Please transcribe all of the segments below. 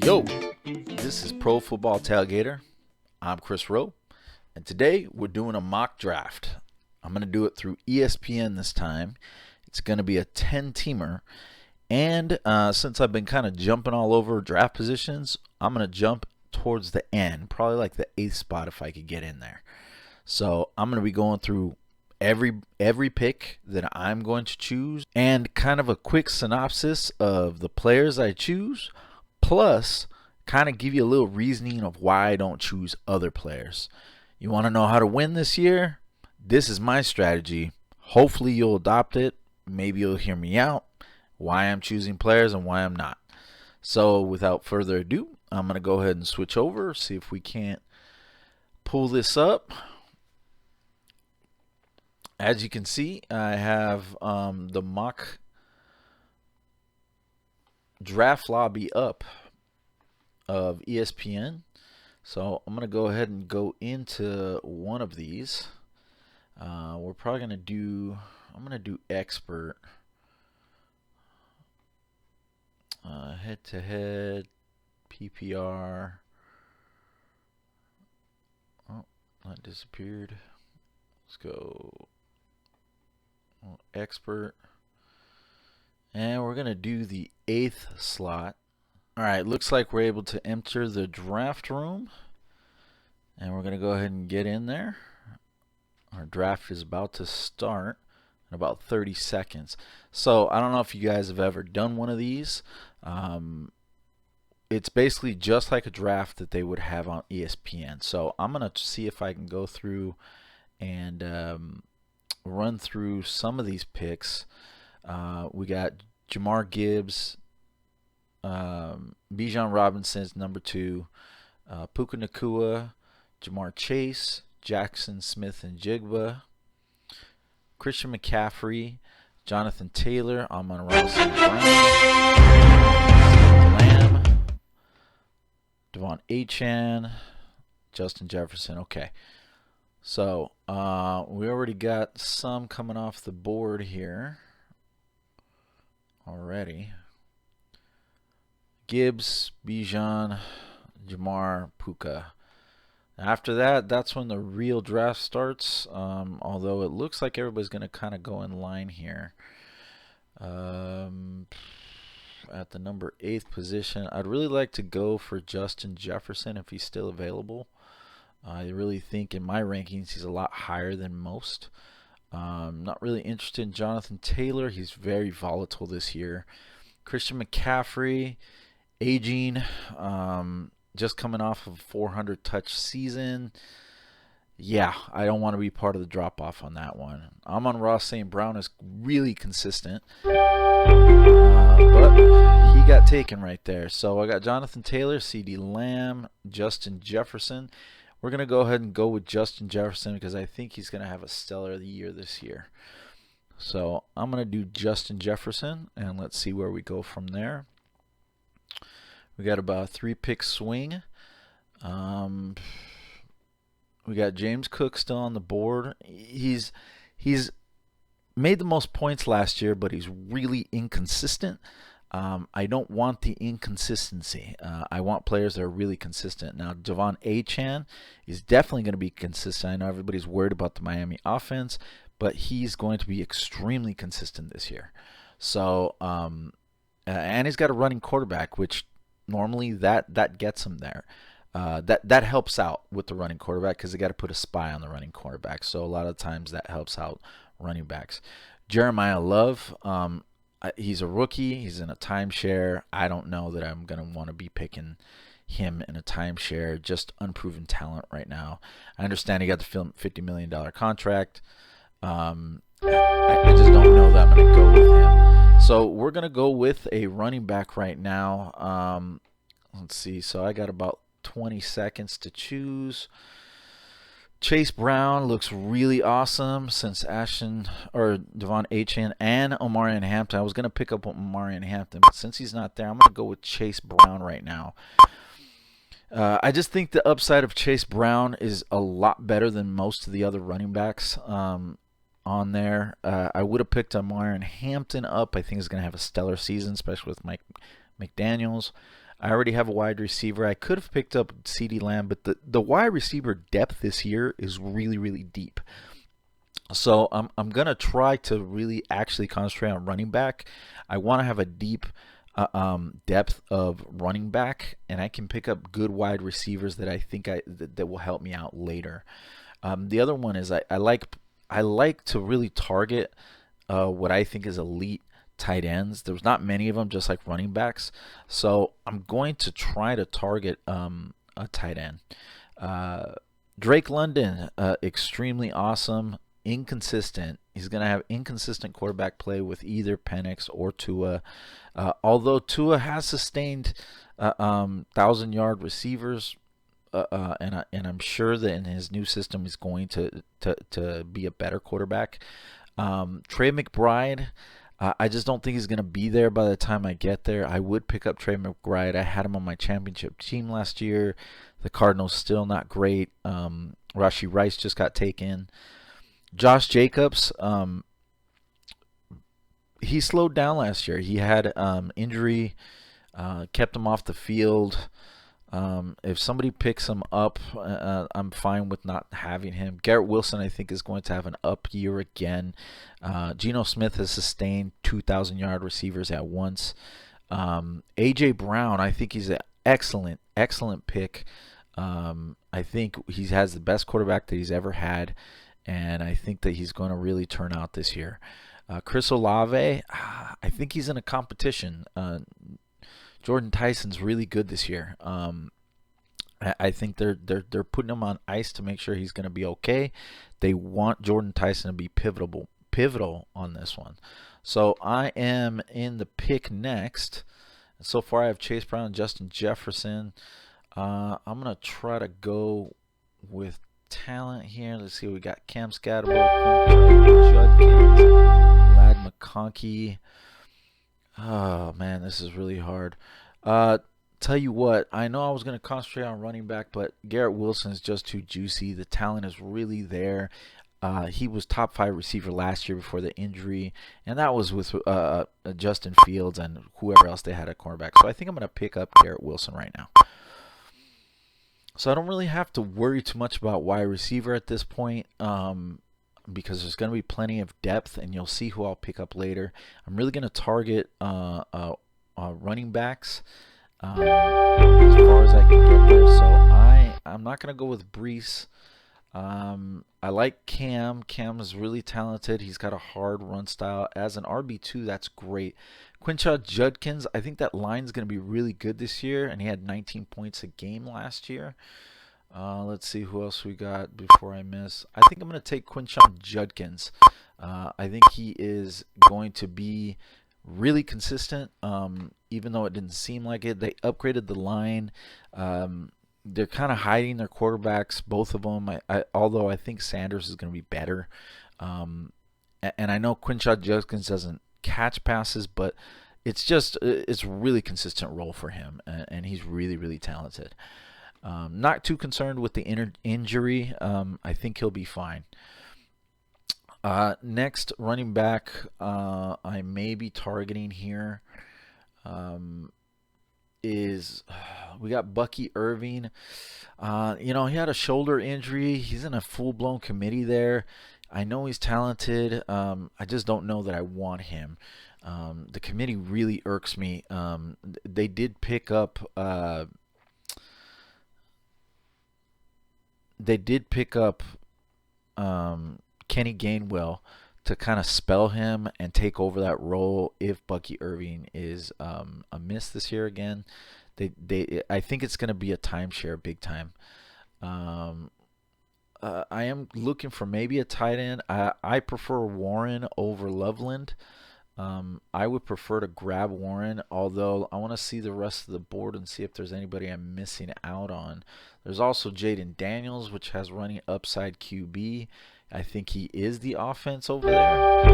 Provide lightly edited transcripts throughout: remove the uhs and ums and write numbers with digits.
Yo, this is Pro Football Tailgater. I'm Chris Rowe, and today we're doing a mock draft. I'm going to do it through ESPN this time. It's going to be a 10-teamer, and since I've been kind of jumping all over draft positions, I'm going to jump towards the end, probably like the 8th spot if I could get in there. So I'm going to be going through every pick that I'm going to choose and kind of a quick synopsis of the players I choose, plus kind of give you a little reasoning of why I don't choose other players. You want to know how to win this year? This is my strategy. Hopefully you'll adopt it. Maybe you'll hear me out, why I'm choosing players and why I'm not. So without further ado, I'm going to go ahead and switch over, see if we can't pull this up. As you can see, I have the mock draft lobby up of ESPN. So I'm going to go ahead and go into one of these. We're probably going to do, I'm going to do expert. Head-to-head, PPR. Oh, that disappeared. Let's go expert. And we're going to do the 8th slot. Alright, looks like we're able to enter the draft room. And we're going to go ahead and get in there. Our draft is about to start in about 30 seconds. So I don't know if you guys have ever done one of these. It's basically just like a draft that they would have on ESPN. So I'm going to see if I can go through and run through some of these picks. We got Jamar Gibbs, Bijan Robinson's number 2, Puka Nacua, Jamar Chase, Jackson Smith and Jigba, Christian McCaffrey, Jonathan Taylor, Amon-Ra St. Brown, Lamb, Devon Achane, Justin Jefferson. Okay. So we already got some coming off the board here already. Gibbs, Bijan, Jamar, Puka. After that, that's when the real draft starts, although it looks like everybody's going to kind of go in line here. At the number 8th position, I'd really like to go for Justin Jefferson if he's still available. I really think in my rankings he's a lot higher than most. Not really interested in Jonathan Taylor. He's very volatile this year. Christian McCaffrey, aging, just coming off of a 400 touch season. Yeah, I don't want to be part of the drop off on that one. Amon-Ra St. Brown is really consistent, but he got taken right there. So I got Jonathan Taylor, CeeDee Lamb, Justin Jefferson. We're going to go ahead and go with Justin Jefferson because I think he's going to have a stellar year this year. So I'm going to do Justin Jefferson, and let's see where we go from there. We got about a 3-pick swing. We got James Cook still on the board. He's made the most points last year, but he's really inconsistent. I don't want the inconsistency. I want players that are really consistent. Now, Devon Achane is definitely going to be consistent. I know everybody's worried about the Miami offense, but he's going to be extremely consistent this year. So, and he's got a running quarterback, which normally that gets him there. That helps out with the running quarterback because they got to put a spy on the running quarterback. So a lot of times that helps out running backs. Jeremiah Love. He's a rookie. He's in a timeshare. I don't know that I'm going to want to be picking him in a timeshare. Just unproven talent right now. I understand he got the $50 million contract. I just don't know that I'm going to go with him. So we're going to go with a running back right now. Let's see. So I got about 20 seconds to choose. Chase Brown looks really awesome since Devon Achane and Omarion Hampton. I was going to pick up Omarion Hampton, but since he's not there, I'm going to go with Chase Brown right now. I just think the upside of Chase Brown is a lot better than most of the other running backs on there. I would have picked Omarion Hampton up. I think he's going to have a stellar season, especially with Mike McDaniels. I already have a wide receiver. I could have picked up CeeDee Lamb, but the wide receiver depth this year is really, really deep. So I'm gonna try to really actually concentrate on running back. I want to have a deep depth of running back, and I can pick up good wide receivers that I think that will help me out later. The other one is I like to really target what I think is elite tight ends. There's not many of them, just like running backs. So I'm going to try to target a tight end. Uh, Drake London, extremely awesome, inconsistent. He's going to have inconsistent quarterback play with either Penix or Tua. Although Tua has sustained 1,000-yard receivers, and I'm sure that in his new system he's going to be a better quarterback. Trey McBride, I just don't think he's going to be there by the time I get there. I would pick up Trey McBride. I had him on my championship team last year. The Cardinals still not great. Rashee Rice just got taken. Josh Jacobs, he slowed down last year. He had injury, kept him off the field. If somebody picks him up, I'm fine with not having him. Garrett Wilson, I think, is going to have an up year again. Geno Smith has sustained 2,000-yard receivers at once. A.J. Brown, I think he's an excellent, excellent pick. I think he has the best quarterback that he's ever had, and I think that he's going to really turn out this year. Chris Olave, I think he's in a competition. Jordan Tyson's really good this year. I think they're putting him on ice to make sure he's going to be okay. They want Jordan Tyson to be pivotal on this one. So I am in the pick next. So far I have Chase Brown and Justin Jefferson. I'm going to try to go with talent here. Let's see. We got Cam Scatterbo, Judkins, Lad McConkey. Oh man, this is really hard. Tell you what, I know I was going to concentrate on running back, but Garrett Wilson is just too juicy. The talent is really there. He was top 5 receiver last year before the injury, and that was with Justin Fields and whoever else they had at cornerback. So I think I'm going to pick up Garrett Wilson right now. So I don't really have to worry too much about wide receiver at this point. Because there's going to be plenty of depth, and you'll see who I'll pick up later. I'm really going to target running backs as far as I can get there. So I'm not going to go with Brees. I like Cam. Cam is really talented. He's got a hard run style. As an RB2, that's great. Quinshad Judkins, I think that line's going to be really good this year, and he had 19 points a game last year. Let's see who else we got before I miss. I think I'm going to take Quinshon Judkins. I think he is going to be really consistent, even though it didn't seem like it. They upgraded the line. They're kind of hiding their quarterbacks, both of them. Although I think Sanders is going to be better. And I know Quinshon Judkins doesn't catch passes, but it's a really consistent role for him, and he's really, really talented. Not too concerned with the injury. I think he'll be fine. Next running back I may be targeting here is we got Bucky Irving. He had a shoulder injury. He's in a full-blown committee there. I know he's talented. I just don't know that I want him. The committee really irks me. They did pick up Kenny Gainwell to kind of spell him and take over that role if Bucky Irving is a miss this year again. I think it's going to be a timeshare big time. I am looking for maybe a tight end. I prefer Warren over Loveland. I would prefer to grab Warren, although I want to see the rest of the board and see if there's anybody I'm missing out on. There's also Jaden Daniels, which has running upside QB. I think he is the offense over there.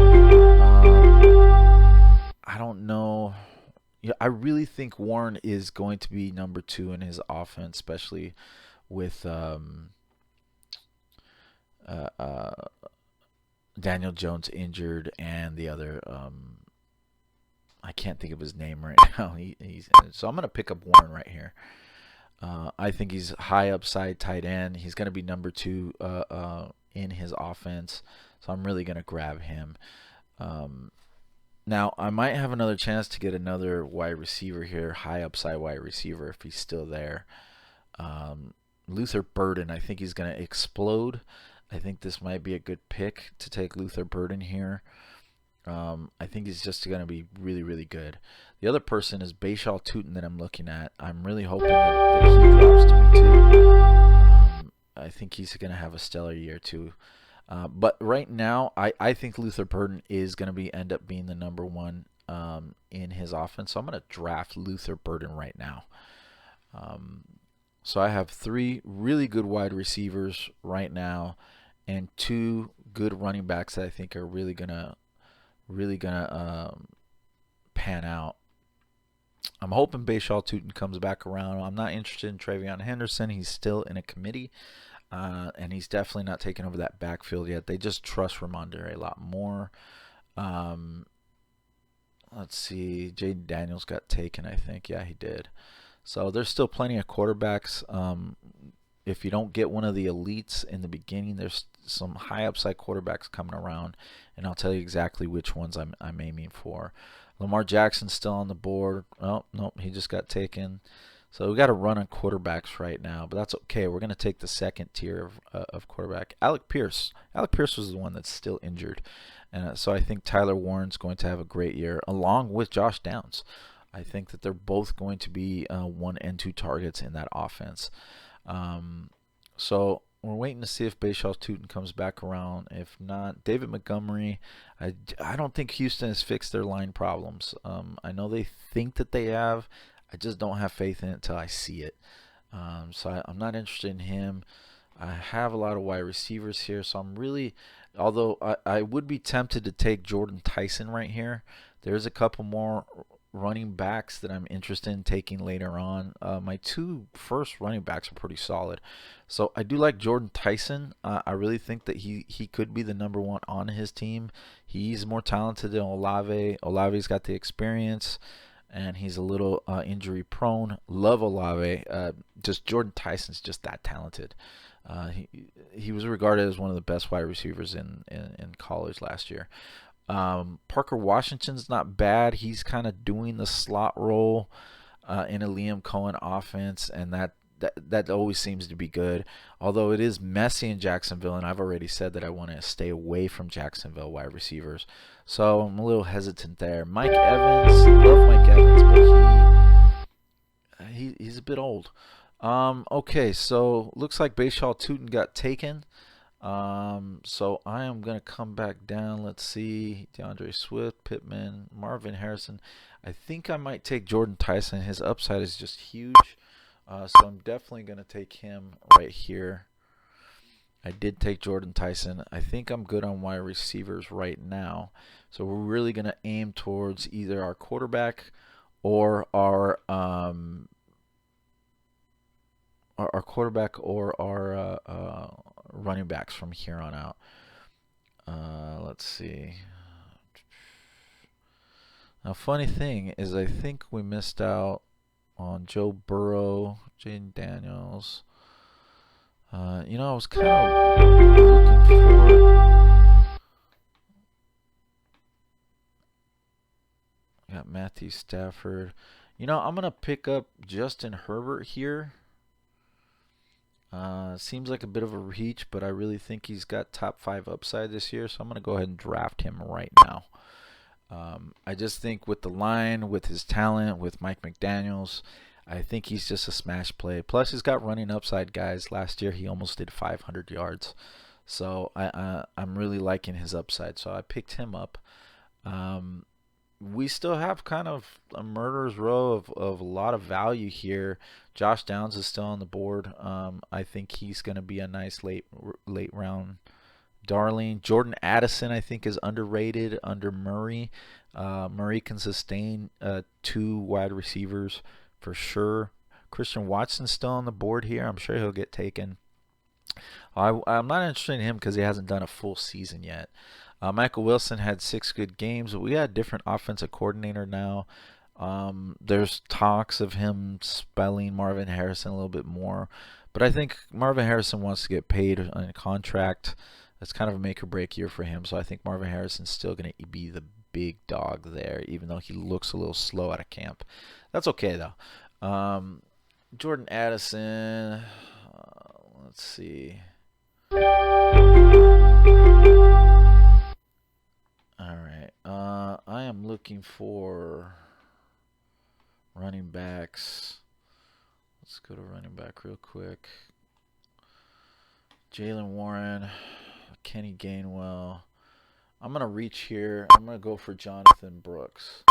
I don't know. Yeah, I really think Warren is going to be number 2 in his offense, especially with Daniel Jones injured and the other I can't think of his name right now. So I'm going to pick up Warren right here. I think he's high upside tight end. He's going to be number 2 in his offense, so I'm really going to grab him. Now, I might have another chance to get another wide receiver here, high upside wide receiver, if he's still there. Luther Burden, I think he's going to explode. I think this might be a good pick to take Luther Burden here. I think he's just going to be really, really good. The other person is Bayshaw Tootin that I'm looking at. I'm really hoping that he drops to me too. I think he's going to have a stellar year too. But right now, I think Luther Burden is going to end up being the number 1 in his offense. So I'm going to draft Luther Burden right now. So I have 3 really good wide receivers right now, and 2 good running backs that I think are really gonna pan out. I'm hoping Bayshaw Tootin comes back around. I'm not interested in Travion Henderson. He's still in a committee, and he's definitely not taking over that backfield yet. They just trust Ramondre a lot more. Let's see. Jaden Daniels got taken, I think. Yeah, he did. So there's still plenty of quarterbacks. If you don't get one of the elites in the beginning, there's some high upside quarterbacks coming around, and I'll tell you exactly which ones I'm aiming for. Lamar Jackson's still on the board. Oh, nope, he just got taken. So we got a run on quarterbacks right now, but that's okay. We're going to take the second tier of quarterback. Alec Pierce. Alec Pierce was the one that's still injured. And so I think Tyler Warren's going to have a great year, along with Josh Downs. I think that they're both going to be 1 and 2 targets in that offense. So we're waiting to see if Bayshaw Tootin comes back around. If not, David Montgomery. I don't think Houston has fixed their line problems. I know they think that they have. I just don't have faith in it until I see it. So I'm not interested in him. I have a lot of wide receivers here, so I'm really, although I would be tempted to take Jordan Tyson right here. There's a couple more running backs that I'm interested in taking later on. My 2 first running backs are pretty solid. So I do like Jordan Tyson. I really think that he could be the number 1 on his team. He's more talented than Olave. Olave's got the experience, and he's a little injury prone. Love Olave. Just Jordan Tyson's just that talented. He was regarded as one of the best wide receivers in college last year. Parker Washington's not bad. He's kind of doing the slot role in a Liam Cohen offense, and that always seems to be good. Although it is messy in Jacksonville, and I've already said that I want to stay away from Jacksonville wide receivers, so I'm a little hesitant there. Mike Evans, love Mike Evans, but he's a bit old. Okay, so looks like Bayshaw Tootin got taken. So I am going to come back down. Let's see. DeAndre Swift, Pittman, Marvin Harrison. I think I might take Jordan Tyson. His upside is just huge. So I'm definitely going to take him right here. I did take Jordan Tyson. I think I'm good on wide receivers right now. So we're really going to aim towards either our quarterback or our quarterback or our running backs from here on out. Let's see. Now, funny thing is, I think we missed out on Joe Burrow, Jaden Daniels. I was kind of looking for. Got Matthew Stafford. I'm gonna pick up Justin Herbert here. Seems like a bit of a reach, but I really think he's got top 5 upside this year, so I'm going to go ahead and draft him right now. I just think with the line, with his talent, with Mike McDaniels, I think he's just a smash play. Plus, he's got running upside, guys. Last year, he almost did 500 yards. So I'm really liking his upside, so I picked him up. We still have kind of a murderer's row of a lot of value here. Josh Downs is still on the board. I think he's going to be a nice late round darling. Jordan Addison, I think, is underrated under Murray. Murray can sustain 2 wide receivers for sure. Christian Watson's still on the board here. I'm sure he'll get taken. I'm not interested in him because he hasn't done a full season yet. Michael Wilson had 6 good games. We got a different offensive coordinator now. There's talks of him spelling Marvin Harrison a little bit more, but I think Marvin Harrison wants to get paid on a contract. That's kind of a make or break year for him, so I think Marvin Harrison's still going to be the big dog there, even though he looks a little slow out of camp. That's okay though. Jordan Addison. Let's see. All right. I am looking for running backs. Let's go to running back real quick. Jalen Warren, Kenny Gainwell. I'm going to reach here. I'm going to go for Jonathan Brooks.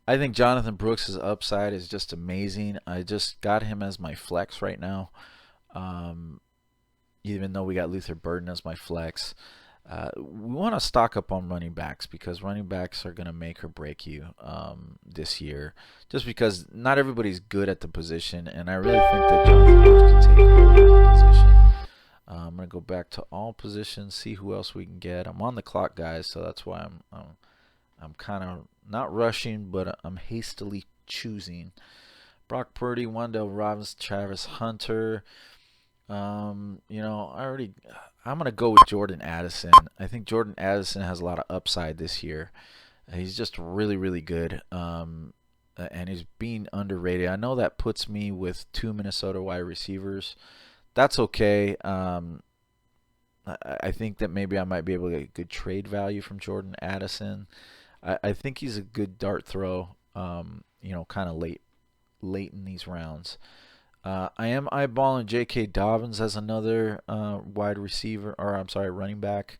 I think Jonathan Brooks' upside is just amazing. I just got him as my flex right now. Even though we got Luther Burden as my flex. We want to stock up on running backs because running backs are going to make or break you this year. Just because not everybody's good at the position, and I really think that Jonathan Brooks can take over the position. I'm going to go back to all positions, see who else we can get. I'm on the clock, guys, so that's why I'm kind of not rushing, but I'm hastily choosing. Brock Purdy, Wendell Robinson, Travis Hunter. I'm gonna go with Jordan Addison. I think Jordan Addison has a lot of upside this year. He's just really, really good, and he's being underrated. I know that puts me with 2 Minnesota wide receivers. That's okay. I think that maybe I might be able to get good trade value from Jordan Addison. I think he's a good dart throw. Kind of late in these rounds. I am eyeballing J.K. Dobbins as another running back.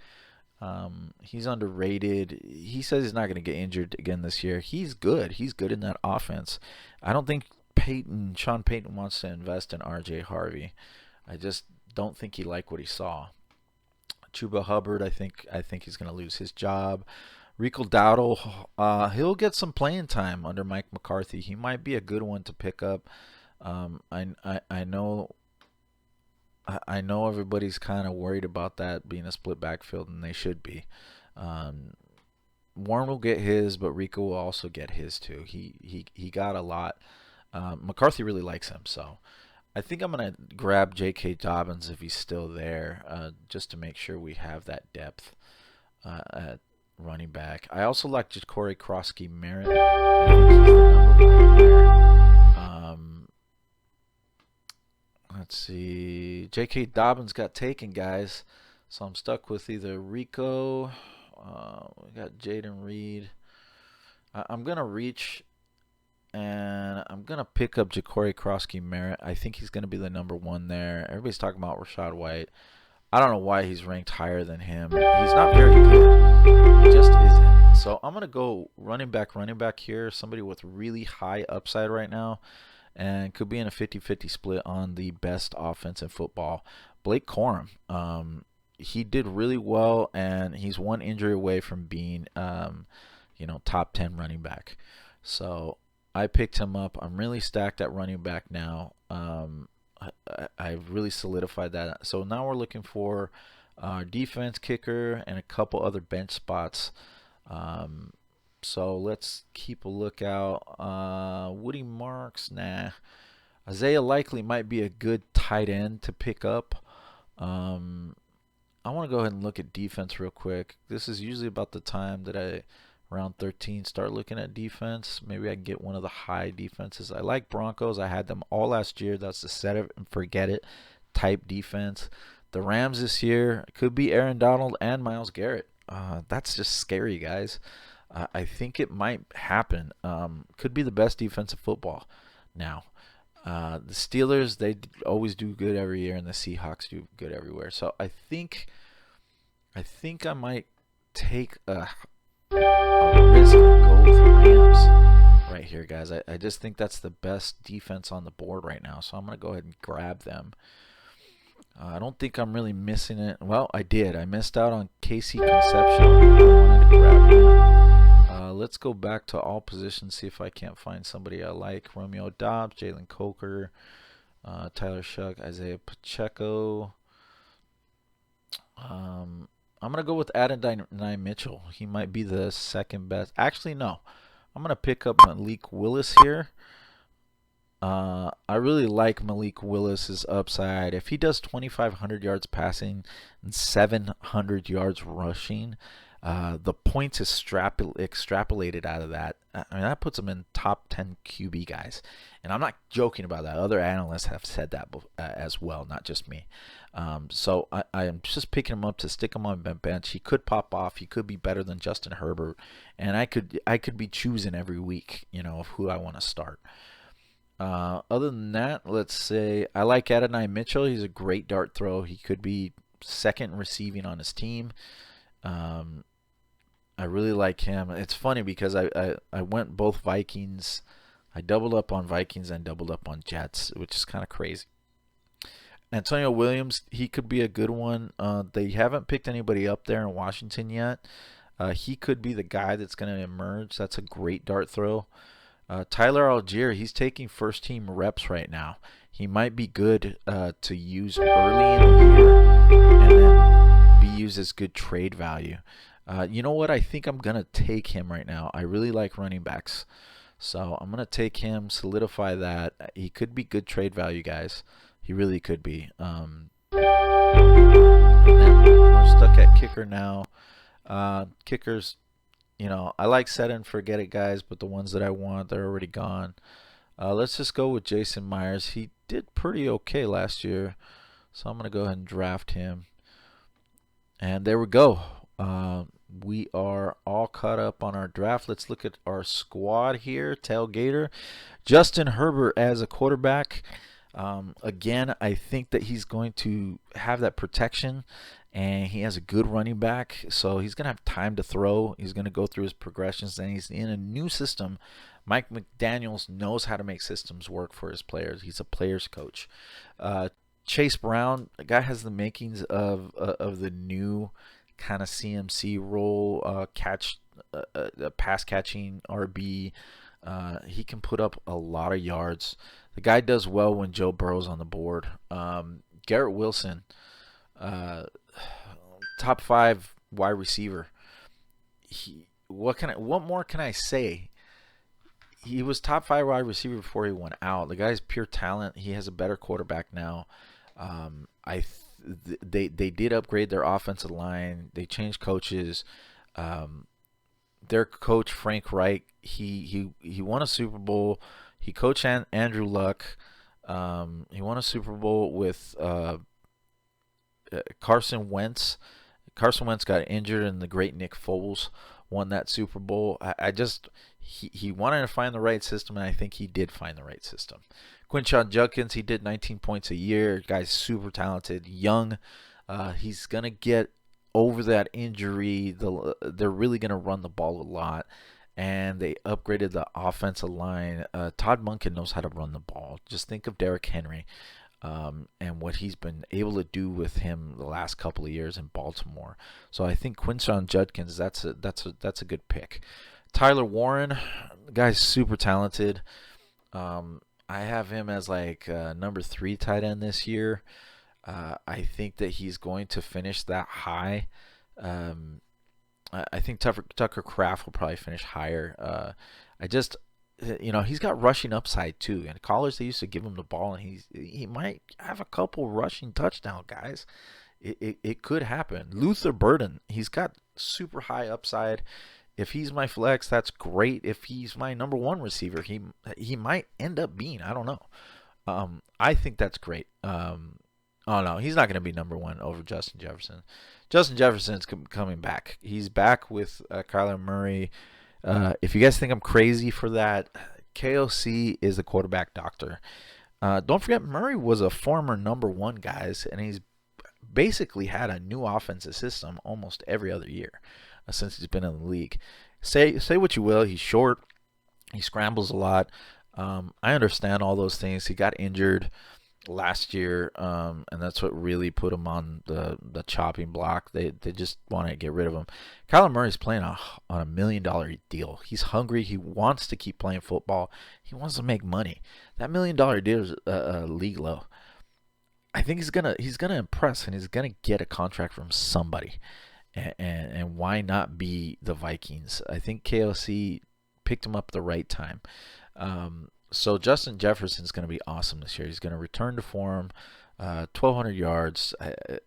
He's underrated. He says he's not going to get injured again this year. He's good. He's good in that offense. I don't think Sean Payton wants to invest in R.J. Harvey. I just don't think he liked what he saw. Chuba Hubbard, I think he's going to lose his job. Rico Dowdle, he'll get some playing time under Mike McCarthy. He might be a good one to pick up. I know everybody's kind of worried about that being a split backfield, and they should be. Warren will get his, but Rico will also get his too. He got a lot. McCarthy really likes him, so I think I'm gonna grab J.K. Dobbins if he's still there, just to make sure we have that depth at running back. I also like Ja'Cory Krosky Merritt. I think he's the number 1 there. Let's see. J.K. Dobbins got taken, guys. So I'm stuck with either Rico. We got Jaden Reed. I'm going to reach, and I'm going to pick up Ja'Cory Krosky Merritt. I think he's going to be the number 1 there. Everybody's talking about Rachaad White. I don't know why he's ranked higher than him. He's not very good. He just isn't. So I'm going to go running back here. Somebody with really high upside right now. And could be in a 50-50 split on the best offense in football. Blake Corum. He did really well, and he's 1 injury away from being, top 10 running back. So I picked him up. I'm really stacked at running back now. I've really solidified that. So now we're looking for our defense, kicker, and a couple other bench spots. So let's keep a lookout. Woody Marks, nah. Isaiah Likely might be a good tight end to pick up. I want to go ahead and look at defense real quick. This is usually about the time that around 13, start looking at defense. Maybe I can get one of the high defenses. I like Broncos. I had them all last year. That's the set it and forget it type defense. The Rams this year could be Aaron Donald and Myles Garrett. That's just scary, guys. I think it might happen. Could be the best defense of football now. The Steelers, they always do good every year, and the Seahawks do good everywhere. So I think I might take a risk and go with the Rams right here, guys. I just think that's the best defense on the board right now. So I'm going to go ahead and grab them. I don't think I'm really missing it. Well, I did. I missed out on Casey Conception. I wanted to grab him. Let's go back to all positions, see if I can't find somebody I like. Romeo Dobbs, Jalen Coker, Tyler Shuck, Isaiah Pacheco. I'm gonna go with Adonai Mitchell. He might be the second best. Actually, no. I'm gonna pick up Malik Willis here. I really like Malik Willis's upside. If he does 2,500 yards passing and 700 yards rushing, the points extrapolated out of that. I mean, that puts him in top 10 QB guys. And I'm not joking about that. Other analysts have said that as well, not just me. So I am just picking him up to stick him on my bench. He could pop off. He could be better than Justin Herbert, and I could be choosing every week, of who I want to start. Other than that, let's say I like Adonai Mitchell. He's a great dart throw. He could be second receiving on his team. Um, I really like him. It's funny because I went both Vikings. I doubled up on Vikings and doubled up on Jets, which is kind of crazy. Antonio Williams, he could be a good one. They haven't picked anybody up there in Washington yet. He could be the guy that's going to emerge. That's a great dart throw. Tyler Algier, he's taking first team reps right now. He might be good to use early in the year and then be used as good trade value. You know what? I think I'm going to take him right now. I really like running backs. So I'm going to take him, solidify that. He could be good trade value, guys. He really could be. And then we're stuck at kicker now. Kickers, I like set and forget it guys, but the ones that I want, they're already gone. Let's just go with Jason Myers. He did pretty okay last year, so I'm going to go ahead and draft him. And there we go. We are all caught up on our draft. Let's look at our squad here. Tailgater. Justin Herbert as a quarterback. Again, I think that he's going to have that protection, and he has a good running back, so he's going to have time to throw. He's going to go through his progressions, and he's in a new system. Mike McDaniels knows how to make systems work for his players. He's a player's coach. Chase Brown, the guy has the makings of the new kind of CMC role, pass catching RB. He can put up a lot of yards. The guy does well when Joe Burrow's on the board. Garrett Wilson, top 5 wide receiver. What more can I say? He was top 5 wide receiver before he went out. The guy's pure talent. He has a better quarterback now. They did upgrade their offensive line. They changed coaches. Their coach Frank Reich, he won a Super Bowl. He coached Andrew Luck. He won a Super Bowl with Carson Wentz. Carson Wentz got injured, and the great Nick Foles won that Super Bowl. He wanted to find the right system, and I think he did find the right system. Quinshon Judkins, he did 19 points a year. Guy's super talented, young. He's gonna get over that injury. They're really gonna run the ball a lot, and they upgraded the offensive line. Todd Monken knows how to run the ball. Just think of Derrick Henry. And what he's been able to do with him the last couple of years in Baltimore. So I think Quinshon Judkins, that's a good pick. Tyler Warren, the guy's super talented. I have him as like number 3 tight end this year. I think that he's going to finish that high. I think Tucker Kraft will probably finish higher. He's got rushing upside too. In college, they used to give him the ball, and he might have a couple rushing touchdown guys. It could happen. Luther Burden, he's got super high upside. If he's my flex, that's great. If he's my number 1 receiver, he might end up being. I don't know. I think that's great. Oh no, he's not going to be number 1 over Justin Jefferson. Justin Jefferson's coming back. He's back with Kyler Murray. If you guys think I'm crazy for that, KOC is the quarterback doctor. Don't forget, Murray was a former number 1, guys, and he's basically had a new offensive system almost every other year since he's been in the league. Say what you will, he's short, he scrambles a lot. I understand all those things. He got injured last year, and that's what really put him on the chopping block. They just want to get rid of him. Kyler Murray's playing on a $1 million deal. He's hungry. He wants to keep playing football. He wants to make money. That $1 million deal is league low. I think he's gonna impress, and he's gonna get a contract from somebody. and why not be the Vikings? I think KOC picked him up at the right time. So Justin Jefferson's going to be awesome this year. He's going to return to form, 1,200 yards.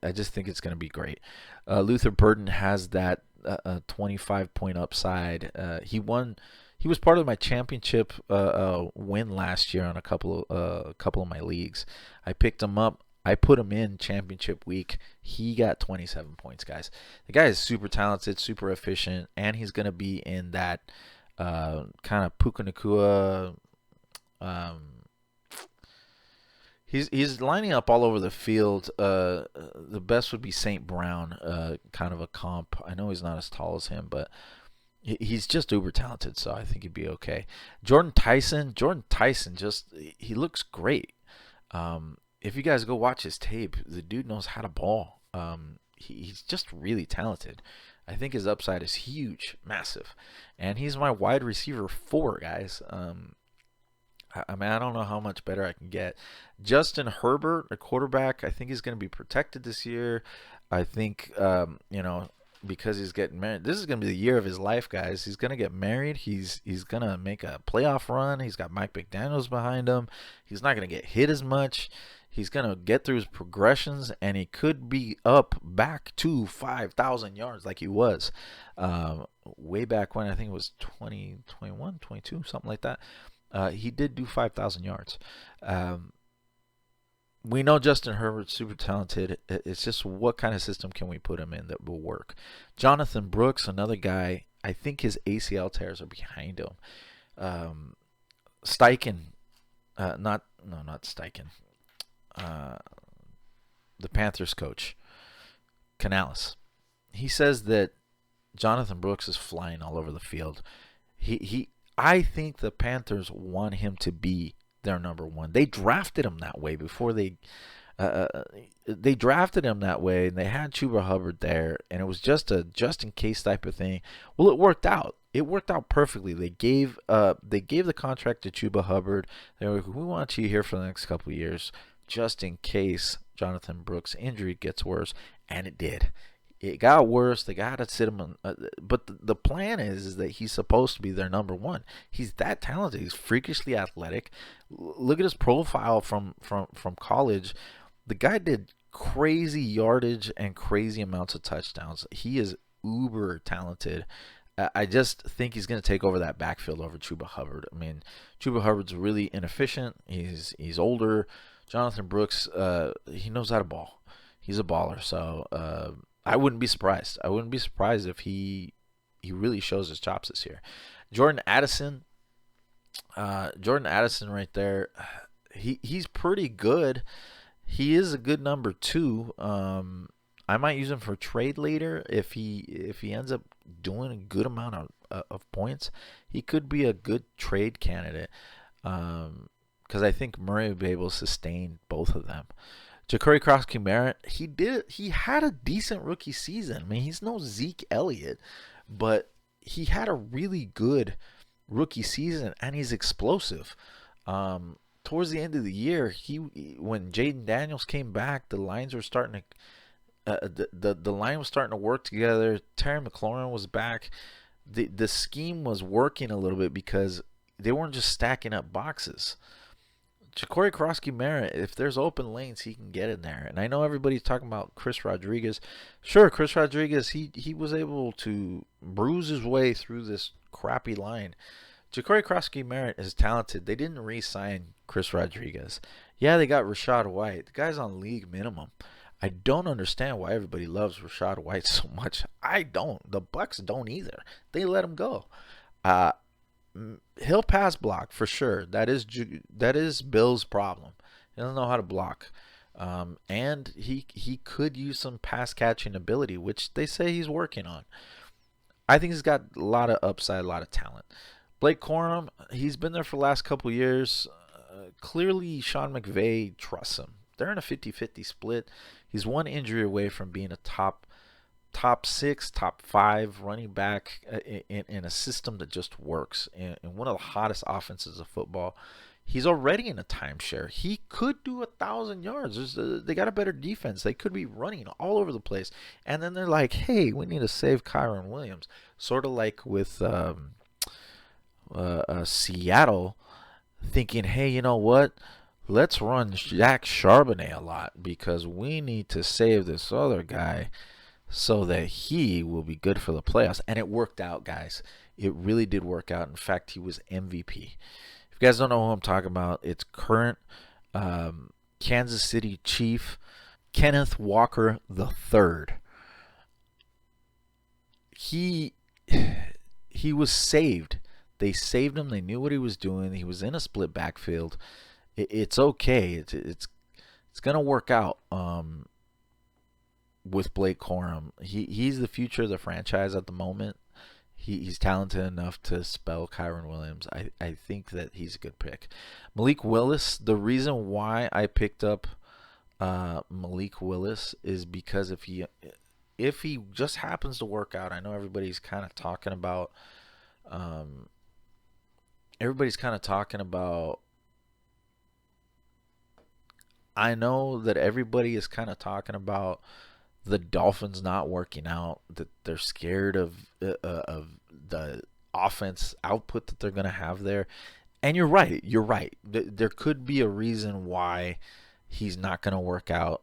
I just think it's going to be great. Luther Burden has that 25-point upside. He won. He was part of my championship win last year on a couple of my leagues. I picked him up. I put him in championship week. He got 27 points, guys. The guy is super talented, super efficient, and he's going to be in that kind of Puka Nacua. He's lining up all over the field. The best would be St. Brown, kind of a comp. I know he's not as tall as him, but he's just uber talented, so I think he'd be okay. Jordan Tyson just he looks great. If you guys go watch his tape, the dude knows how to ball. He's just really talented. I think his upside is huge, massive, and he's my wide receiver 4, guys. I mean, I don't know how much better I can get. Justin Herbert, a quarterback, I think he's going to be protected this year. I think, because he's getting married. This is going to be the year of his life, guys. He's going to get married. He's going to make a playoff run. He's got Mike McDaniels behind him. He's not going to get hit as much. He's going to get through his progressions, and he could be up back to 5,000 yards like he was way back when. I think it was 2021, 22, something like that. He did do 5,000 yards. We know Justin Herbert's super talented. It's just what kind of system can we put him in that will work. Jonathan Brooks, another guy, I think his ACL tears are behind him. Steichen, not Steichen. The Panthers coach, Canales. He says that Jonathan Brooks is flying all over the field. I think the Panthers want him to be their number one. They drafted him that way before they drafted him that way, and they had Chuba Hubbard there, and it was just in case type of thing. Well, it worked out. It worked out perfectly. They gave the contract to Chuba Hubbard. They were like, we want you here for the next couple of years, just in case Jonathan Brooks' injury gets worse, and it did. It got worse. They got to sit him on. But the plan is that he's supposed to be their number one. He's that talented. He's freakishly athletic. Look at his profile from college. The guy did crazy yardage and crazy amounts of touchdowns. He is uber talented. I just think he's going to take over that backfield over Chuba Hubbard. I mean, Chuba Hubbard's really inefficient. He's older. Jonathan Brooks, he knows how to ball. He's a baller. So I wouldn't be surprised. I wouldn't be surprised if he really shows his chops this year. Jordan Addison right there. He's pretty good. He is a good number 2. I might use him for trade later if he ends up doing a good amount of points. He could be a good trade candidate because I think Murray will be able to sustain both of them. Ja'Cory Cross-Merritt, he had a decent rookie season. I mean, he's no Zeke Elliott, but he had a really good rookie season, and he's explosive. Towards the end of the year, when Jaden Daniels came back, the lines were starting to the line was starting to work together. Terry McLaurin was back. The scheme was working a little bit because they weren't just stacking up boxes. Ja'Cory Cross-Merritt, if there's open lanes, he can get in there. And I know everybody's talking about Chris Rodriguez. Sure, Chris Rodriguez, he was able to bruise his way through this crappy line. Ja'Cory Cross-Merritt is talented. They didn't re-sign Chris Rodriguez. Yeah, they got Rachaad White. The guy's on league minimum. I don't understand why everybody loves Rachaad White so much. I don't. The Bucks don't either. They let him go. He'll pass block for sure. That is Bill's problem. He doesn't know how to block, and he could use some pass catching ability, which they say he's working on. I think he's got a lot of upside, a lot of talent. Blake Corum, he's been there for the last couple years. Clearly, Sean McVay trusts him. They're in a 50-50 split. He's one injury away from being a top 6, top 5 running back in a system that just works. In one of the hottest offenses of football, He's already in a timeshare. He could do 1,000 yards. They got a better defense. They could be running all over the place. And then they're like, hey, we need to save Kyron Williams. Sort of like with Seattle thinking, hey, you know what? Let's run Jack Charbonnet a lot because we need to save this other guy so that he will be good for the playoffs. And it worked out, guys. It really did work out. In fact, he was MVP. If you guys don't know who I'm talking about, it's current Kansas City Chief Kenneth Walker III. He was saved. They saved him. They knew what he was doing. He was in a split backfield. It's okay. It's gonna work out with Blake Corum. He's the future of the franchise at the moment. He's talented enough to spell Kyron Williams. I think that he's a good pick. Malik Willis, the reason why I picked up Malik Willis is because if he just happens to work out, I know everybody's kind of talking about I know that everybody is kind of talking about the Dolphins not working out, that they're scared of the offense output that they're going to have there. And you're right. There could be a reason why he's not going to work out.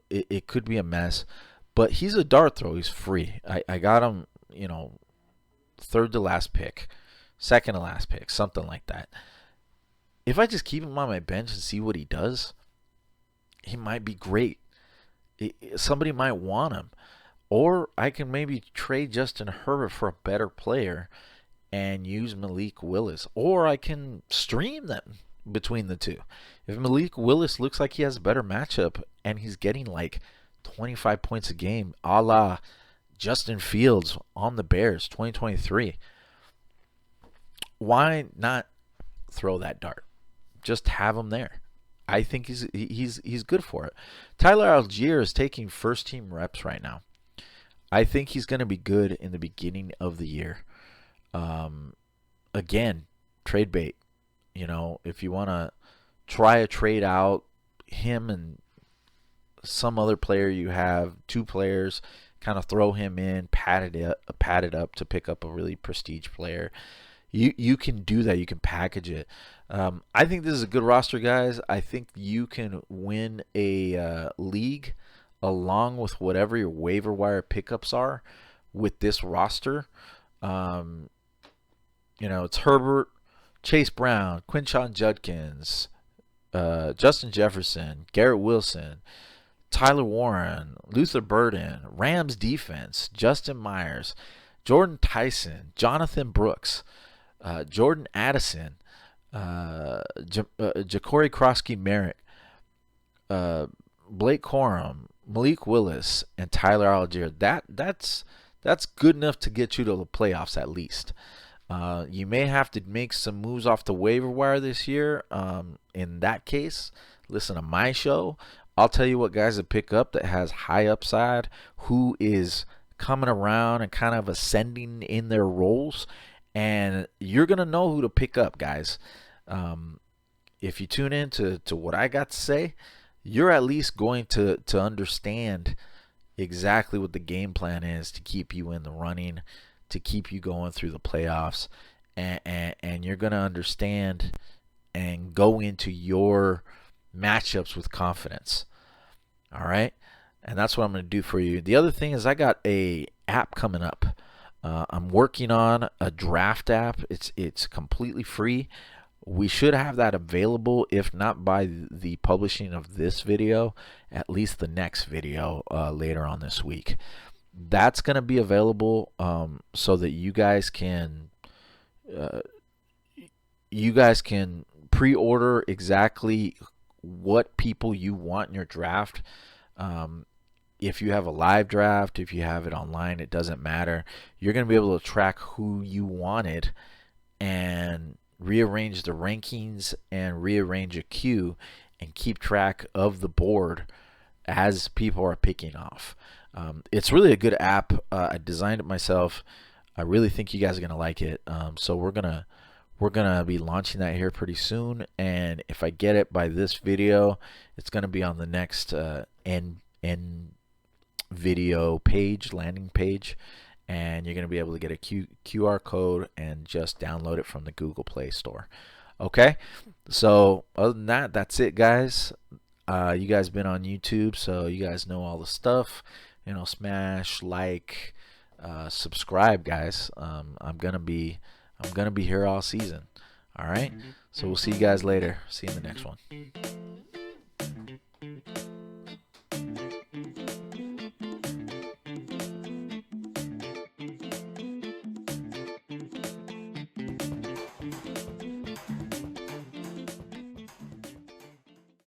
It could be a mess. But he's a dart throw. He's free. I got him, third to last pick, second to last pick, something like that. If I just keep him on my bench and see what he does, he might be great. Somebody might want him. Or I can maybe trade Justin Herbert for a better player and use Malik Willis. Or I can stream them between the two. If Malik Willis looks like he has a better matchup and he's getting like 25 points a game, a la Justin Fields on the Bears 2023, why not throw that dart? Just have him there. I think he's good for it. Tyler Algier is taking first team reps right now. I think he's going to be good in the beginning of the year. Again, trade bait. If you want to try a trade out, him and some other player you have, two players, kind of throw him in, pad it up to pick up a really prestige player. You can do that. You can package it. I think this is a good roster, guys. I think you can win a league along with whatever your waiver wire pickups are with this roster. It's Herbert, Chase Brown, Quinshon Judkins, Justin Jefferson, Garrett Wilson, Tyler Warren, Luther Burden, Rams defense, Justin Myers, Jordan Tyson, Jonathan Brooks, Jordan Addison, Ja'Cory Krosky-Merrick, Blake Corum, Malik Willis, and Tyler Algier. That's good enough to get you to the playoffs at least. You may have to make some moves off the waiver wire this year. In that case, listen to my show. I'll tell you what guys to pick up that has high upside, who is coming around and kind of ascending in their roles, and you're going to know who to pick up, guys. If you tune in to what I got to say, you're at least going to understand exactly what the game plan is to keep you in the running, to keep you going through the playoffs, and you're going to understand and go into your matchups with confidence. All right? And that's what I'm going to do for you. The other thing is I got a app coming up. I'm working on a draft app. It's completely free. We should have that available, if not by the publishing of this video, at least the next video later on this week. That's going to be available so that you guys can pre-order exactly what people you want in your draft. If you have a live draft, if you have it online, it doesn't matter. You're going to be able to track who you wanted and rearrange the rankings and rearrange a queue and keep track of the board as people are picking off. It's really a good app. I designed it myself. I really think you guys are going to like it. So we're going we're gonna be launching that here pretty soon, and if I get it by this video, it's gonna be on the next end video page, landing page, and you're gonna be able to get a QR code and just download it from the Google Play Store. Okay, so other than that, that's it, guys. You guys been on YouTube, so you guys know all the stuff. You know, smash like, subscribe, guys. I'm gonna be here all season. All right, so we'll see you guys later. See you in the next one.